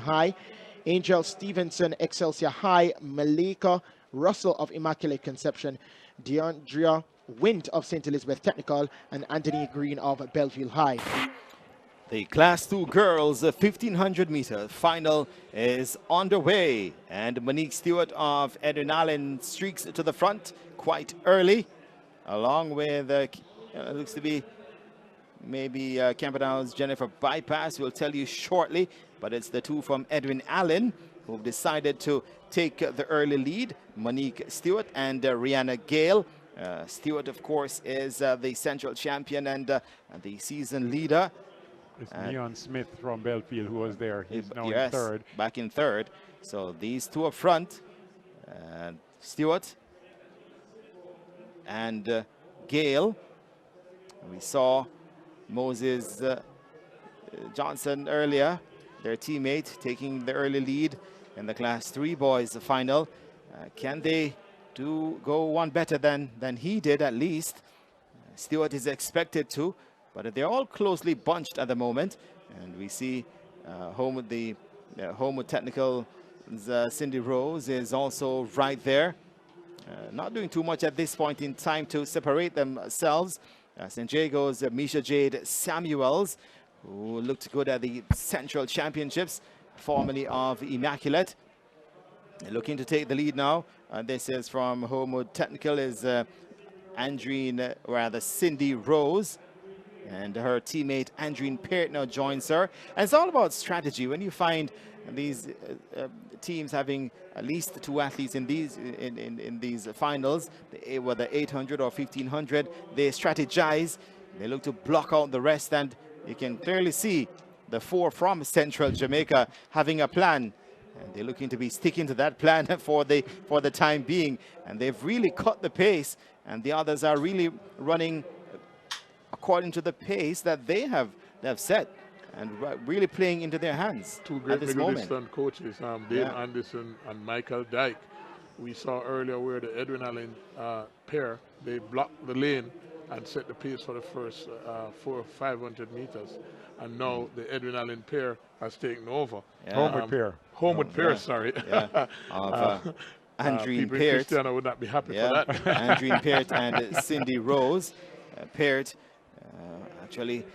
High, Angel Stevenson, Excelsior High, Malika Russell of Immaculate Conception, Deandria Wint of St. Elizabeth Technical, and Anthony Green of Belfield High. The Class 2 girls 1500 meter final is underway, and Monique Stewart of Edwin streaks to the front quite early, along with looks to be maybe Camperdown's Jennifer Bypass. We'll tell you shortly, but it's the two from Edwin Allen who've decided to take the early lead, Monique Stewart and Rihanna Gale. Stewart, of course, is the central champion and the season leader. It's Neon Smith from Belfield who was there. He's now in third. Back in third. So these two up front, Stewart and Gale. We saw Moses Johnson earlier, their teammate, taking the early lead in the Class 3 boys final. Can they go one better than he did at least? Stewart is expected to, but they're all closely bunched at the moment. And we see Homewood Technical's Cindy Rose is also right there. Not doing too much at this point in time to separate themselves. St. Jago's Misha Jade Samuels, who looked good at the Central Championships, formerly of Immaculate. They're looking to take the lead now. This is from Homewood Technical, is Cindy Rose. And her teammate Andreen Peart now joins her. And it's all about strategy. When you find these teams having at least two athletes in these finals, whether 800 or 1500, they strategize. They look to block out the rest, and you can clearly see the four from Central Jamaica having a plan. And they're looking to be sticking to that plan for the time being. And they've really cut the pace, and the others are really running according to the pace that they have set, and really playing into their hands. Two great middle distance coaches, Dave Anderson and Michael Dyke. We saw earlier where the Edwin Allen pair, they blocked the lane and set the pace for the first 400 or 500 meters. And now the Edwin Allen pair has taken over. Homewood pair, sorry. Yeah. Of Andreen Peart. Christiana would not be happy for that. Andreen Peart and Cindy Rose. Peart actually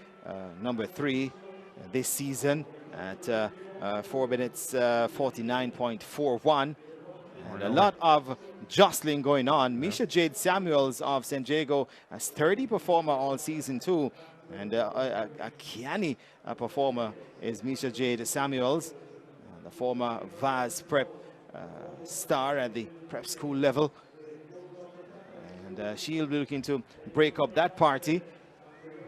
number 3 this season at 4 minutes 49.41. And a lot of jostling going on. Misha Jade Samuels of St. Jago has 30 performer all season too. And a canny performer is Misha Jade Samuels, the former Vaz Prep star at the prep school level. And she'll be looking to break up that party.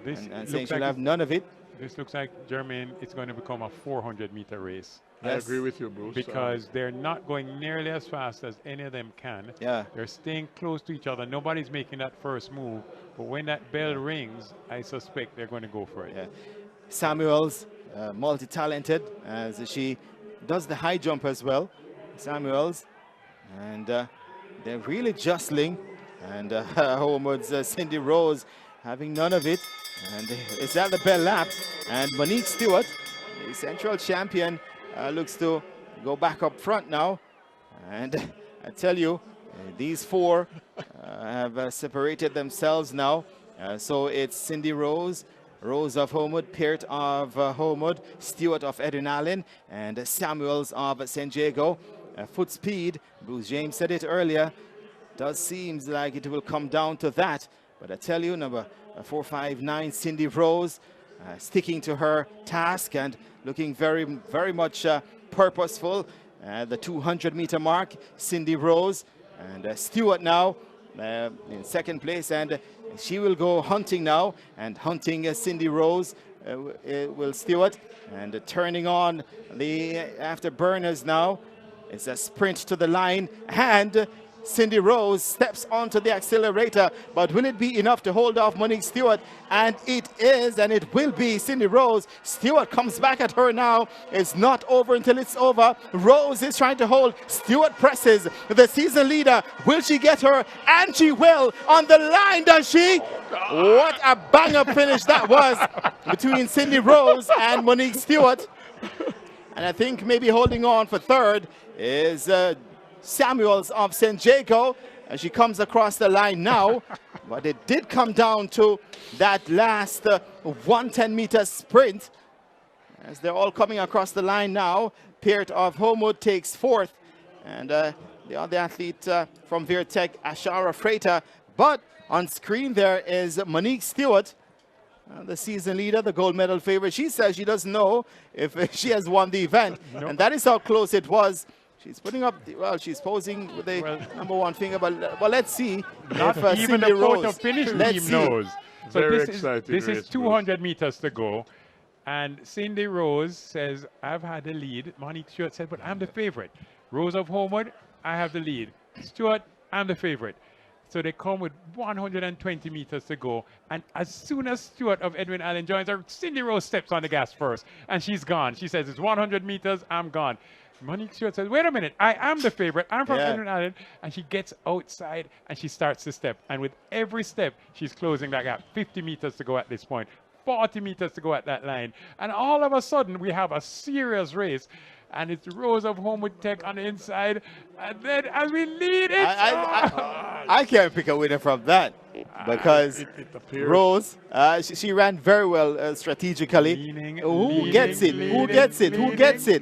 And saying she'll have none of it. This looks like, Jermaine, it's going to become a 400-meter race. I agree with you, Bruce. Because they're not going nearly as fast as any of them can. Yeah. They're staying close to each other. Nobody's making that first move. But when that bell rings, I suspect they're going to go for it. Yeah. Samuels, multi-talented, as she does the high jump as well. Samuels. And they're really jostling. And Homewood's Cindy Rose having none of it. And it's at the bell lap. And Monique Stewart, the central champion, looks to go back up front now. And I tell you, these four have separated themselves now. So it's Cindy Rose, Rose of Homewood, Peart of Homewood, Stewart of Edwin Allen, and Samuels of St. Jago. Foot speed, Bruce James said it earlier, does seems like it will come down to that. But I tell you, number 459, Cindy Rose, sticking to her task and looking very, very much purposeful. The 200-meter mark, Cindy Rose, and Stewart now in second place, and she will go hunting now, and hunting Cindy Rose will Stewart, and turning on the afterburners now. It's a sprint to the line, and Cindy Rose steps onto the accelerator, but will it be enough to hold off Monique Stewart? And it is, and it will be. Cindy Rose. Stewart comes back at her now. It's not over until it's over. Rose is trying to hold. Stewart presses. The season leader. Will she get her? And she will. On the line, does she? What a bang-up finish that was between Cindy Rose and Monique Stewart. And I think maybe holding on for third is Samuels of St. Jago. And she comes across the line now. But it did come down to that last 110-meter sprint. As they're all coming across the line now. Peart of Homewood takes fourth. And the other athlete from Virtech, Ashara Freighter. But on screen there is Monique Stewart, the season leader, the gold medal favorite. She says she doesn't know if she has won the event. No. And that is how close it was. She's putting up, she's posing with the number one finger. But let's see. Not if, even the photo finish team knows. So this is 200 meters to go. And Cindy Rose says, I've had the lead. Monique Stewart said, but I'm the favorite. Rose of Homewood, I have the lead. Stewart, I'm the favorite. So they come with 120 meters to go. And as soon as Stewart of Edwin Allen joins her, Cindy Rose steps on the gas first. And she's gone. She says, it's 100 meters, I'm gone. Monique Stewart says, wait a minute, I am the favorite. I'm from Edwin Allen. And she gets outside and she starts to step. And with every step, she's closing that gap. 50 meters to go at this point. 40 meters to go at that line. And all of a sudden, we have a serious race. And it's Rose of Homewood Tech on the inside. And then as we lead it... I can't pick a winner from that. Because Rose, she ran very well strategically. Who gets it? Who gets it? Who gets it?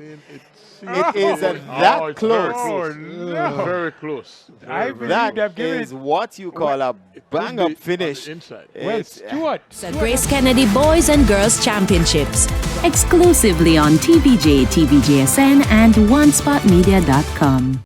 It is that close. Oh, no. Very close. That is what you call a bang-up finish. Well, Stewart. The Grace Kennedy Boys and Girls Championships. Exclusively on TVJ, TVJSN, and OneSpotMedia.com.